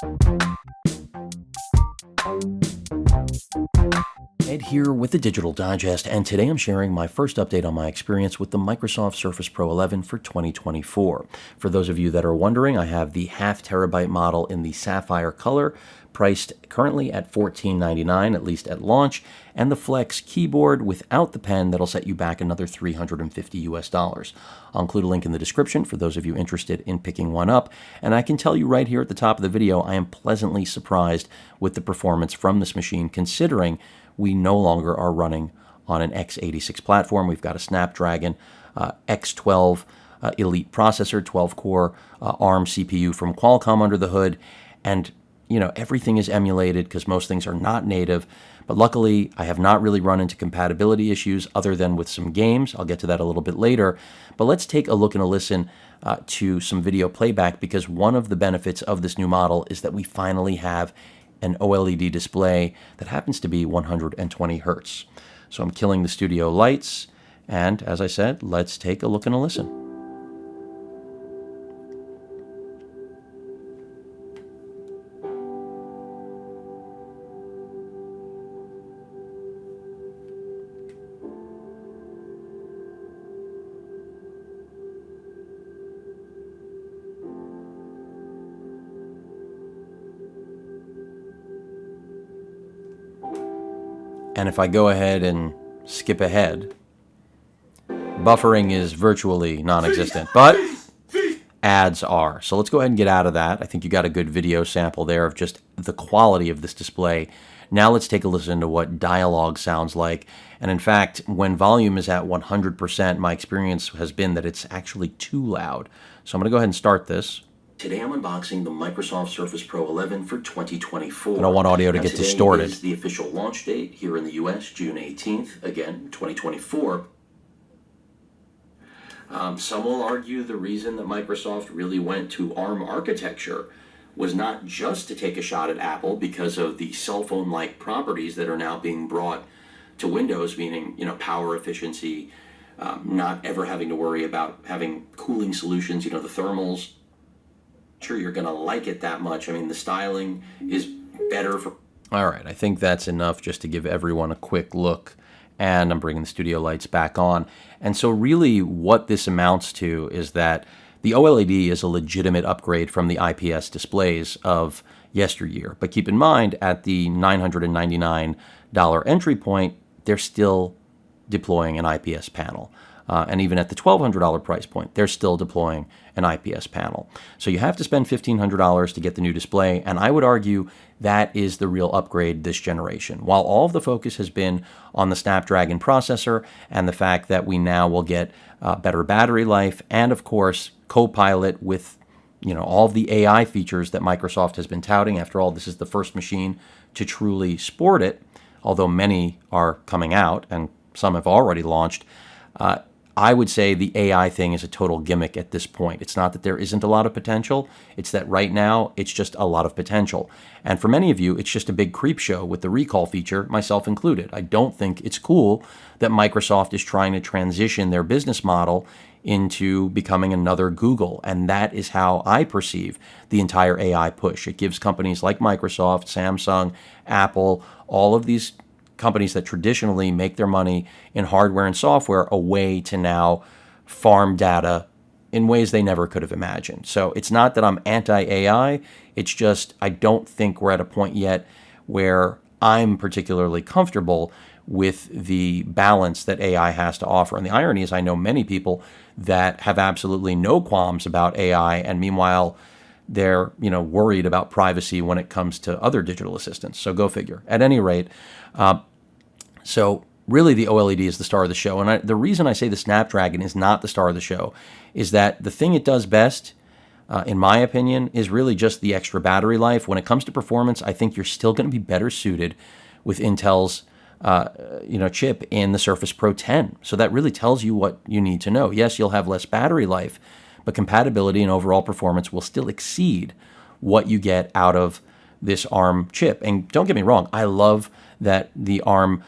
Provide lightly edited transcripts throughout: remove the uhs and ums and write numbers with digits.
Ed here with the Digital Digest, and today I'm sharing my first update on my experience with the Microsoft Surface Pro 11 for 2024. For those of you that are wondering, I have the half terabyte model in the sapphire color, priced currently at $14.99, at least at launch, and the Flex keyboard without the pen that'll set you back another $350 US. I'll include a link in the description for those of you interested in picking one up, and I can tell you right here at the top of the video, I am pleasantly surprised with the performance from this machine, considering we no longer are running on an x86 platform. We've got a Snapdragon X12 Elite processor, 12-core ARM CPU from Qualcomm under the hood, and everything is emulated because most things are not native. But luckily, I have not really run into compatibility issues other than with some games. I'll get to that a little bit later. But let's take a look and a listen to some video playback, because one of the benefits of this new model is that we finally have an OLED display that happens to be 120 hertz. So I'm killing the studio lights, and as I said, let's take a look and a listen. And if I go ahead and skip ahead, buffering is virtually non-existent, but ads are. So let's go ahead and get out of that. I think you got a good video sample there of just the quality of this display. Now let's take a listen to what dialogue sounds like. And in fact, when volume is at 100%, my experience has been that it's actually too loud. So I'm going to go ahead and start this. Today I'm unboxing the Microsoft Surface Pro 11 for 2024. I don't want audio to get distorted. Today is the official launch date here in the US, June 18th, again, 2024. Some will argue the reason that Microsoft really went to ARM architecture was not just to take a shot at Apple because of the cell phone-like properties that are now being brought to Windows, meaning, power efficiency, not ever having to worry about having cooling solutions, the thermals. Sure, you're going to like it that much. I mean, the styling is better for... All right, I think that's enough just to give everyone a quick look. And I'm bringing the studio lights back on. And so really what this amounts to is that the OLED is a legitimate upgrade from the IPS displays of yesteryear. But keep in mind, at the $999 entry point, they're still deploying an IPS panel. And even at the $1,200 price point, they're still deploying an IPS panel. So you have to spend $1,500 to get the new display, and I would argue that is the real upgrade this generation. While all of the focus has been on the Snapdragon processor and the fact that we now will get better battery life and, of course, Copilot with all of the AI features that Microsoft has been touting. After all, this is the first machine to truly sport it, although many are coming out and some have already launched. I would say the AI thing is a total gimmick at this point. It's not that there isn't a lot of potential. It's that right now, it's just a lot of potential. And for many of you, it's just a big creep show with the recall feature, myself included. I don't think it's cool that Microsoft is trying to transition their business model into becoming another Google. And that is how I perceive the entire AI push. It gives companies like Microsoft, Samsung, Apple, all of these companies that traditionally make their money in hardware and software a way to now farm data in ways they never could have imagined. So it's not that I'm anti-AI, it's just I don't think we're at a point yet where I'm particularly comfortable with the balance that AI has to offer. And the irony is I know many people that have absolutely no qualms about AI, and meanwhile they're worried about privacy when it comes to other digital assistants. So go figure. At any rate, so really the OLED is the star of the show. And the reason I say the Snapdragon is not the star of the show is that the thing it does best, in my opinion, is really just the extra battery life. When it comes to performance, I think you're still going to be better suited with Intel's chip in the Surface Pro 10. So that really tells you what you need to know. Yes, you'll have less battery life, but compatibility and overall performance will still exceed what you get out of this ARM chip. And don't get me wrong, I love that the ARM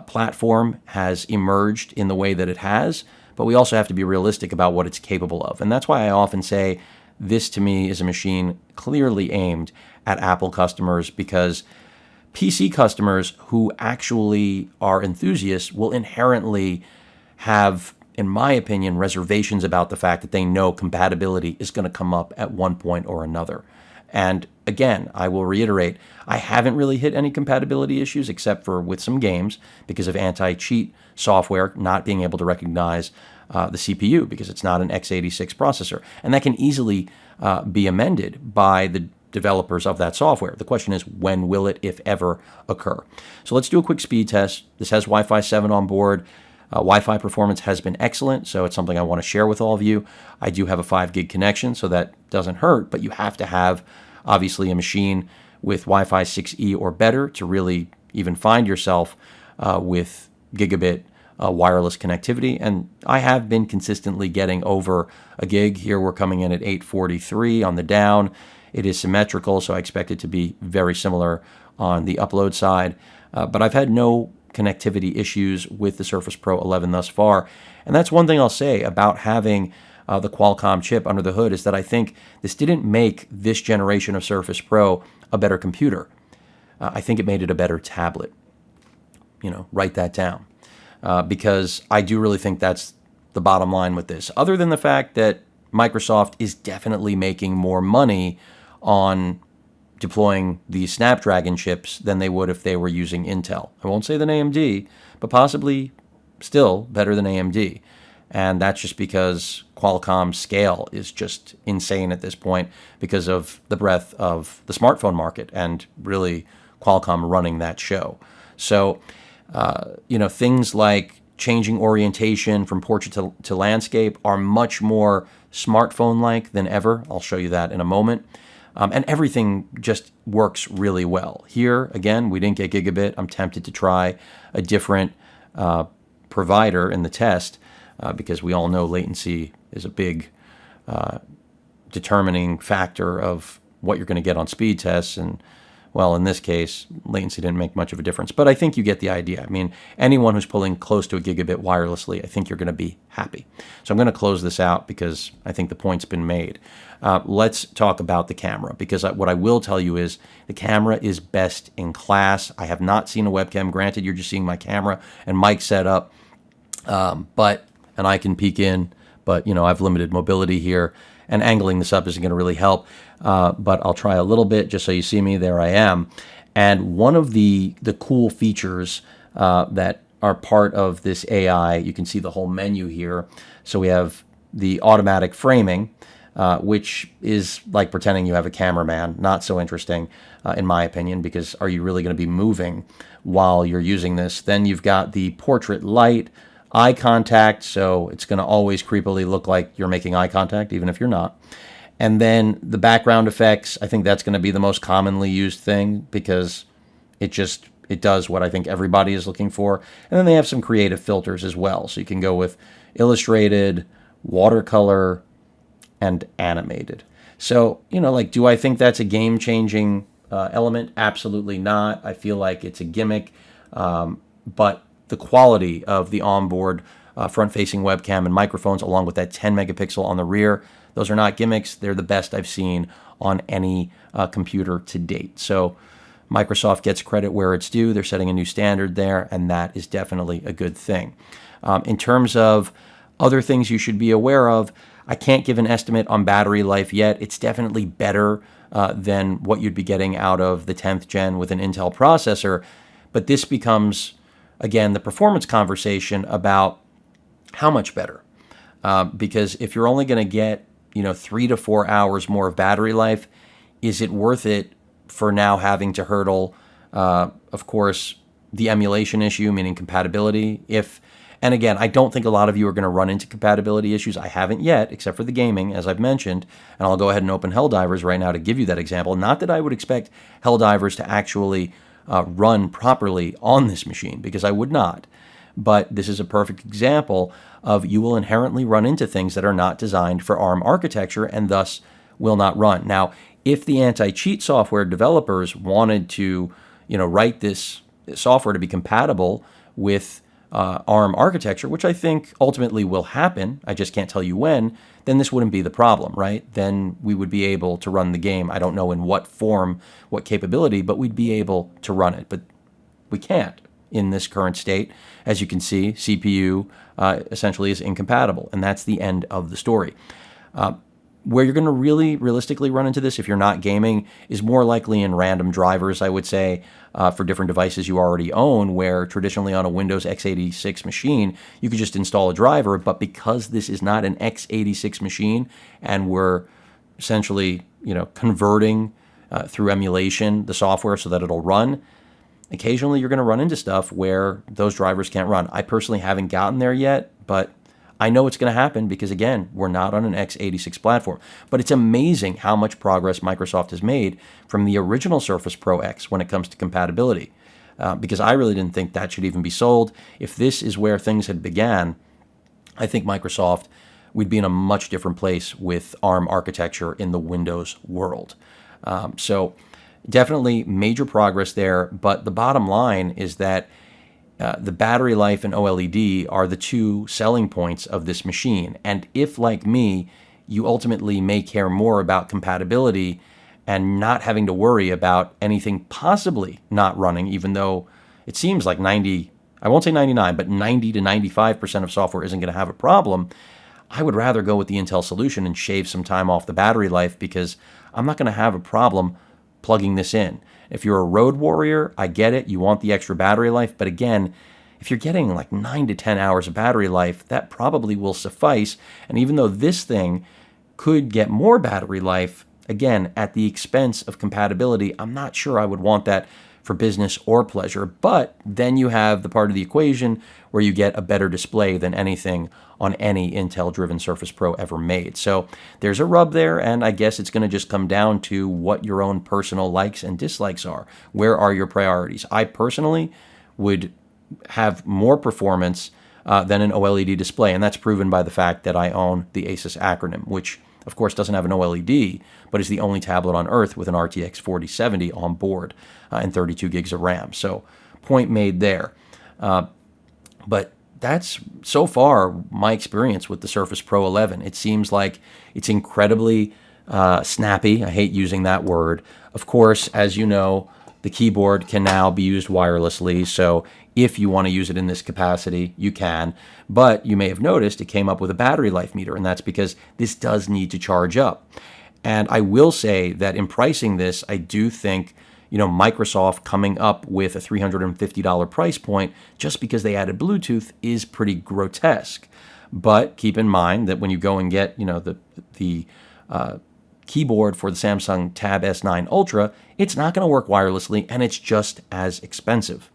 platform has emerged in the way that it has, but we also have to be realistic about what it's capable of. And that's why I often say this to me is a machine clearly aimed at Apple customers, because PC customers who actually are enthusiasts will inherently have, in my opinion, reservations about the fact that they know compatibility is going to come up at one point or another. And again, I will reiterate, I haven't really hit any compatibility issues except for with some games because of anti-cheat software not being able to recognize the CPU because it's not an x86 processor. And that can easily be amended by the developers of that software. The question is, when will it, if ever, occur? So let's do a quick speed test. This has Wi-Fi 7 on board. Wi-Fi performance has been excellent, so it's something I want to share with all of you. I do have a 5 gig connection, so that doesn't hurt, but you have to have, obviously, a machine with Wi-Fi 6E or better to really even find yourself with gigabit wireless connectivity. And I have been consistently getting over a gig. Here we're coming in at 843 on the down. It is symmetrical, so I expect it to be very similar on the upload side. But I've had no connectivity issues with the Surface Pro 11 thus far. And that's one thing I'll say about having the Qualcomm chip under the hood, is that I think this didn't make this generation of Surface Pro a better computer. I think it made it a better tablet. Write that down. Because I do really think that's the bottom line with this. Other than the fact that Microsoft is definitely making more money on deploying the Snapdragon chips than they would if they were using Intel. I won't say than AMD, but possibly still better than AMD. And that's just because Qualcomm's scale is just insane at this point because of the breadth of the smartphone market and really Qualcomm running that show. So, things like changing orientation from portrait to landscape are much more smartphone-like than ever. I'll show you that in a moment. And everything just works really well. Here, again, we didn't get gigabit. I'm tempted to try a different provider in the test because we all know latency is a big determining factor of what you're going to get on speed tests. And, well, in this case, latency didn't make much of a difference. But I think you get the idea. I mean, anyone who's pulling close to a gigabit wirelessly, I think you're going to be happy. So I'm going to close this out because I think the point's been made. Let's talk about the camera, because what I will tell you is the camera is best in class. I have not seen a webcam. Granted, you're just seeing my camera and mic setup, and I can peek in, but I've limited mobility here, and angling this up isn't going to really help. But I'll try a little bit just so you see me. There I am. And one of the cool features that are part of this AI, you can see the whole menu here. So we have the automatic framing, which is like pretending you have a cameraman. Not so interesting, in my opinion, because are you really going to be moving while you're using this? Then you've got the portrait light, eye contact, so it's going to always creepily look like you're making eye contact, even if you're not. And then the background effects, I think that's going to be the most commonly used thing because it does what I think everybody is looking for. And then they have some creative filters as well. So you can go with illustrated, watercolor, and animated. So, do I think that's a game-changing element? Absolutely not. I feel like it's a gimmick. But the quality of the onboard front-facing webcam and microphones, along with that 10 megapixel on the rear, those are not gimmicks. They're the best I've seen on any computer to date. So Microsoft gets credit where it's due. They're setting a new standard there, and that is definitely a good thing. In terms of other things you should be aware of, I can't give an estimate on battery life yet. It's definitely better than what you'd be getting out of the 10th gen with an Intel processor. But this becomes, again, the performance conversation about how much better. Because if you're only going to get 3 to 4 hours more of battery life, is it worth it for now having to hurdle, of course, the emulation issue, meaning compatibility? And again, I don't think a lot of you are going to run into compatibility issues. I haven't yet, except for the gaming, as I've mentioned. And I'll go ahead and open Helldivers right now to give you that example. Not that I would expect Helldivers to actually run properly on this machine, because I would not. But this is a perfect example of you will inherently run into things that are not designed for ARM architecture and thus will not run. Now, if the anti-cheat software developers wanted to, write this software to be compatible with ARM architecture, which I think ultimately will happen, I just can't tell you when, then this wouldn't be the problem, right? Then we would be able to run the game. I don't know in what form, what capability, but we'd be able to run it. But we can't in this current state. As you can see, CPU essentially is incompatible, and that's the end of the story. Where you're going to really realistically run into this if you're not gaming is more likely in random drivers, I would say, for different devices you already own, where traditionally on a Windows x86 machine, you could just install a driver, but because this is not an x86 machine and we're essentially, converting through emulation the software so that it'll run, occasionally you're going to run into stuff where those drivers can't run. I personally haven't gotten there yet, but I know it's going to happen because, again, we're not on an x86 platform. But it's amazing how much progress Microsoft has made from the original Surface Pro X when it comes to compatibility, because I really didn't think that should even be sold. If this is where things had began, I think Microsoft would be in a much different place with ARM architecture in the Windows world. So definitely major progress there, but the bottom line is that the battery life and OLED are the two selling points of this machine. And if, like me, you ultimately may care more about compatibility and not having to worry about anything possibly not running, even though it seems like 90, I won't say 99, but 90 to 95% of software isn't going to have a problem, I would rather go with the Intel solution and shave some time off the battery life because I'm not going to have a problem plugging this in. If you're a road warrior, I get it. You want the extra battery life. But again, if you're getting like 9 to 10 hours of battery life, that probably will suffice. And even though this thing could get more battery life, again, at the expense of compatibility, I'm not sure I would want that for business or pleasure. But then you have the part of the equation where you get a better display than anything on any Intel-driven Surface Pro ever made. So there's a rub there, and I guess it's going to just come down to what your own personal likes and dislikes are. Where are your priorities? I personally would have more performance than an OLED display, and that's proven by the fact that I own the Asus Acronym, which of course doesn't have an OLED, but is the only tablet on Earth with an RTX 4070 on board and 32 gigs of RAM. So point made there. But that's so far my experience with the Surface Pro 11. It seems like it's incredibly snappy. I hate using that word. Of course, as you know, the keyboard can now be used wirelessly, so if you want to use it in this capacity, you can. But you may have noticed it came up with a battery life meter, and that's because this does need to charge up. And I will say that in pricing this, I do think Microsoft coming up with a $350 price point just because they added Bluetooth is pretty grotesque. But keep in mind that when you go and get the keyboard for the Samsung Tab S9 Ultra, it's not going to work wirelessly, and it's just as expensive.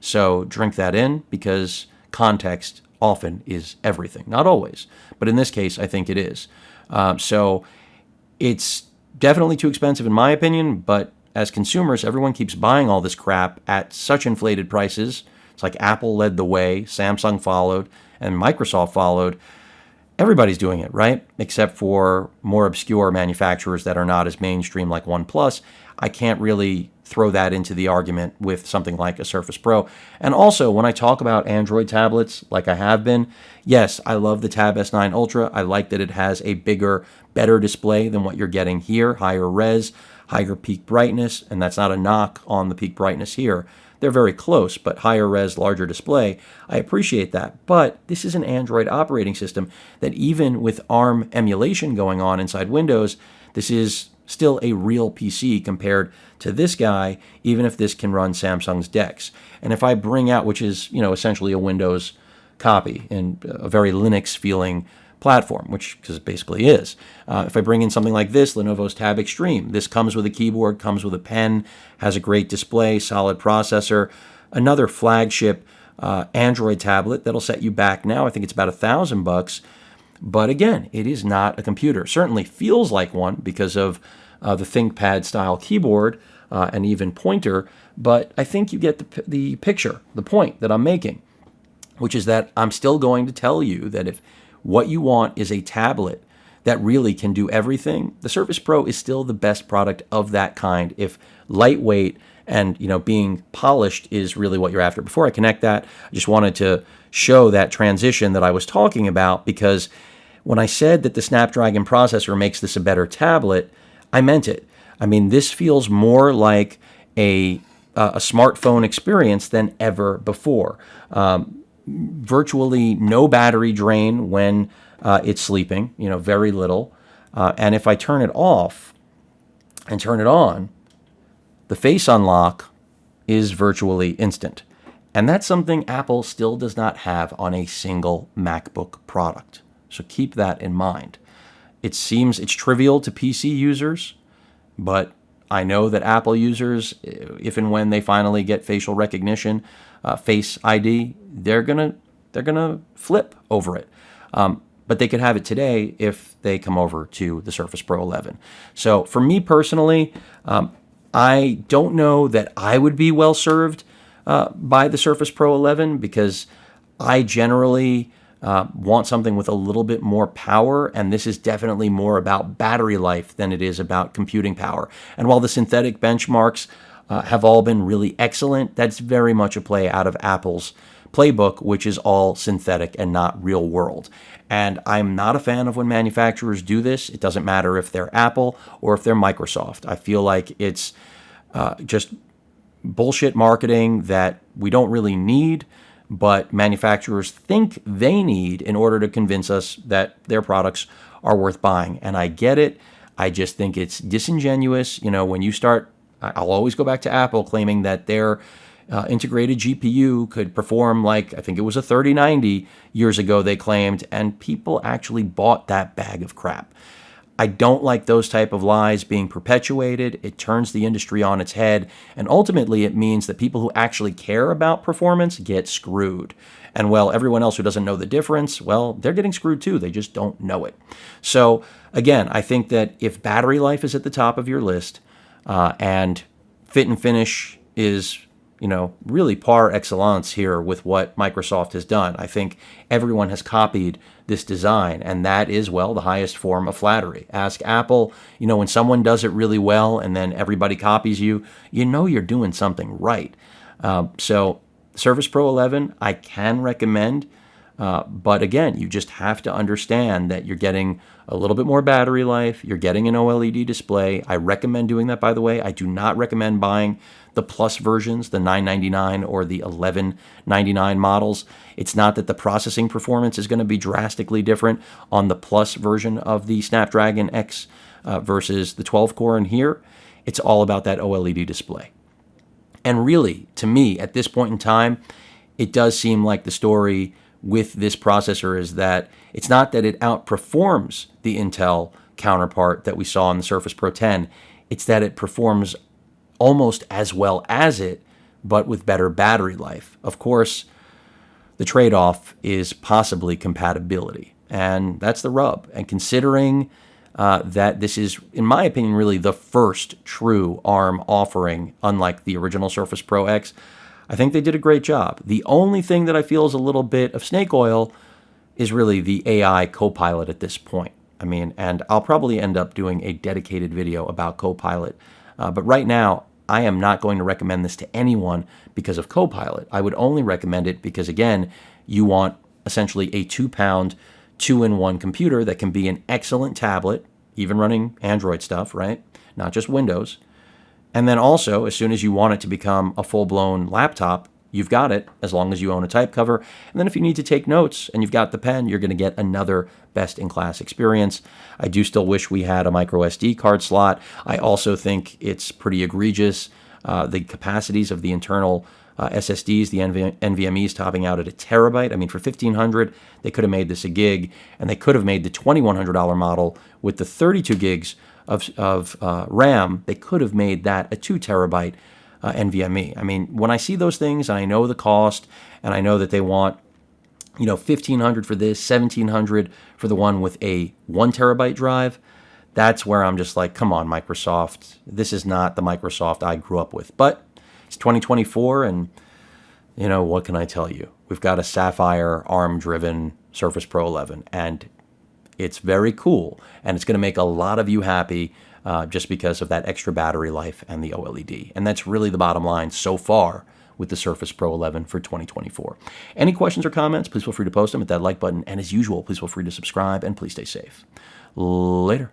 So drink that in, because context often is everything. Not always, but in this case, I think it is. So it's definitely too expensive in my opinion, but as consumers, everyone keeps buying all this crap at such inflated prices. It's like Apple led the way, Samsung followed, and Microsoft followed. Everybody's doing it, right? Except for more obscure manufacturers that are not as mainstream like OnePlus. I can't really throw that into the argument with something like a Surface Pro. And also, when I talk about Android tablets, like I have been, yes, I love the Tab S9 Ultra. I like that it has a bigger, better display than what you're getting here, higher res, higher peak brightness, and that's not a knock on the peak brightness here. They're very close, but higher res, larger display. I appreciate that, but this is an Android operating system that even with ARM emulation going on inside Windows, this is still a real PC compared to this guy, even if this can run Samsung's DeX. And if I bring out, which is, essentially a Windows copy and a very Linux-feeling platform, which because it basically is. If I bring in something like this, Lenovo's Tab Extreme, this comes with a keyboard, comes with a pen, has a great display, solid processor, another flagship Android tablet that'll set you back now. I think it's about $1,000. But again, it is not a computer. Certainly feels like one because of the ThinkPad style keyboard and even pointer. But I think you get the picture, the point that I'm making, which is that I'm still going to tell you that if what you want is a tablet that really can do everything, the Surface Pro is still the best product of that kind if lightweight And, being polished is really what you're after. Before I connect that, I just wanted to show that transition that I was talking about, because when I said that the Snapdragon processor makes this a better tablet, I meant it. I mean, this feels more like a smartphone experience than ever before. Virtually no battery drain when it's sleeping, very little. And if I turn it off and turn it on, the face unlock is virtually instant. And that's something Apple still does not have on a single MacBook product. So keep that in mind. It seems it's trivial to PC users, but I know that Apple users, if and when they finally get facial recognition, Face ID, they're gonna flip over it. But they could have it today if they come over to the Surface Pro 11. So for me personally, I don't know that I would be well served by the Surface Pro 11, because I generally want something with a little bit more power, and this is definitely more about battery life than it is about computing power. And while the synthetic benchmarks have all been really excellent, that's very much a play out of Apple's playbook, which is all synthetic and not real world. And I'm not a fan of when manufacturers do this. It doesn't matter if they're Apple or if they're Microsoft. I feel like it's just bullshit marketing that we don't really need, but manufacturers think they need in order to convince us that their products are worth buying. And I get it. I just think it's disingenuous. When you start, I'll always go back to Apple claiming that their integrated GPU could perform like, I think it was a 3090 years ago, they claimed, and people actually bought that bag of crap. I don't like those type of lies being perpetuated. It turns the industry on its head, and ultimately it means that people who actually care about performance get screwed. And well, everyone else who doesn't know the difference, well, they're getting screwed too. They just don't know it. So again, I think that if battery life is at the top of your list, and fit and finish is really par excellence here with what Microsoft has done. I think everyone has copied this design, and that is, well, the highest form of flattery. Ask Apple, when someone does it really well and then everybody copies you, you're doing something right. So Surface Pro 11, I can recommend, but again, you just have to understand that you're getting a little bit more battery life. You're getting an OLED display. I recommend doing that, by the way. I do not recommend buying the Plus versions, the $999 or the $1199 models. It's not that the processing performance is going to be drastically different on the Plus version of the Snapdragon X versus the 12-core in here. It's all about that OLED display. And really, to me, at this point in time, it does seem like the story with this processor is that it's not that it outperforms the Intel counterpart that we saw on the Surface Pro 10. It's that it performs almost as well as it, but with better battery life. Of course, the trade-off is possibly compatibility, and that's the rub. And considering that this is, in my opinion, really the first true ARM offering, unlike the original Surface Pro X, I think they did a great job. The only thing that I feel is a little bit of snake oil is really the AI Copilot at this point. And I'll probably end up doing a dedicated video about Copilot. But right now, I am not going to recommend this to anyone because of Copilot. I would only recommend it because, again, you want essentially a 2-pound, 2-in-1 computer that can be an excellent tablet, even running Android stuff, right? Not just Windows. And then also, as soon as you want it to become a full-blown laptop, you've got it, as long as you own a type cover. And then if you need to take notes and you've got the pen, you're going to get another best-in-class experience. I do still wish we had a micro SD card slot. I also think it's pretty egregious, the capacities of the internal SSDs, the NVMEs topping out at a terabyte. For $1,500, they could have made this a gig, and they could have made the $2,100 model with the 32 gigs of RAM. They could have made that a 2 terabyte NVMe. When I see those things and I know the cost and I know that they want, $1,500 for this, $1,700 for the one with a 1 terabyte drive, that's where I'm just like, come on, Microsoft. This is not the Microsoft I grew up with. But it's 2024, and what can I tell you? We've got a Sapphire ARM-driven Surface Pro 11, and it's very cool, and it's going to make a lot of you happy. just because of that extra battery life and the OLED. And that's really the bottom line so far with the Surface Pro 11 for 2024. Any questions or comments, please feel free to post them at that like button. And as usual, please feel free to subscribe and please stay safe. Later.